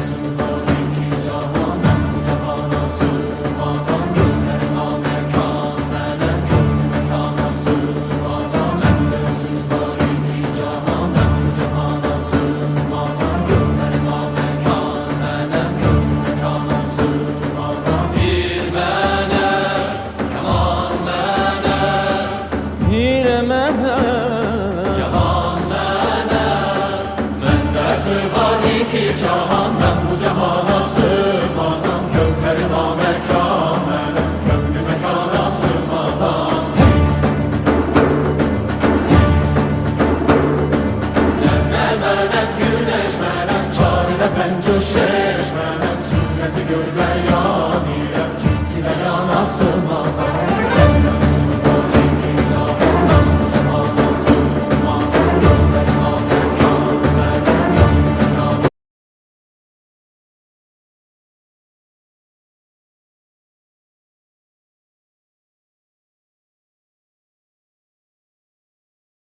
sığar iki cahan, ben bu cahana sığmazam. Gönlüme mekan, benim gönlüm mekana sığmazam. Bende sığar iki cahan, ben bu cahana sığmazam. Gönlüme mekan, benim gönlüm mekana sığmazam. Bir mene, keman mene, Pire mene, cahan mene. Bende sığar iki cahan, ben bu cahana sığmazam. Gönlüme mekan, benim gönlüm mekana sığmazam. Zerre menem, güneş menem, çarine pençe şeş menem. Sureti görmek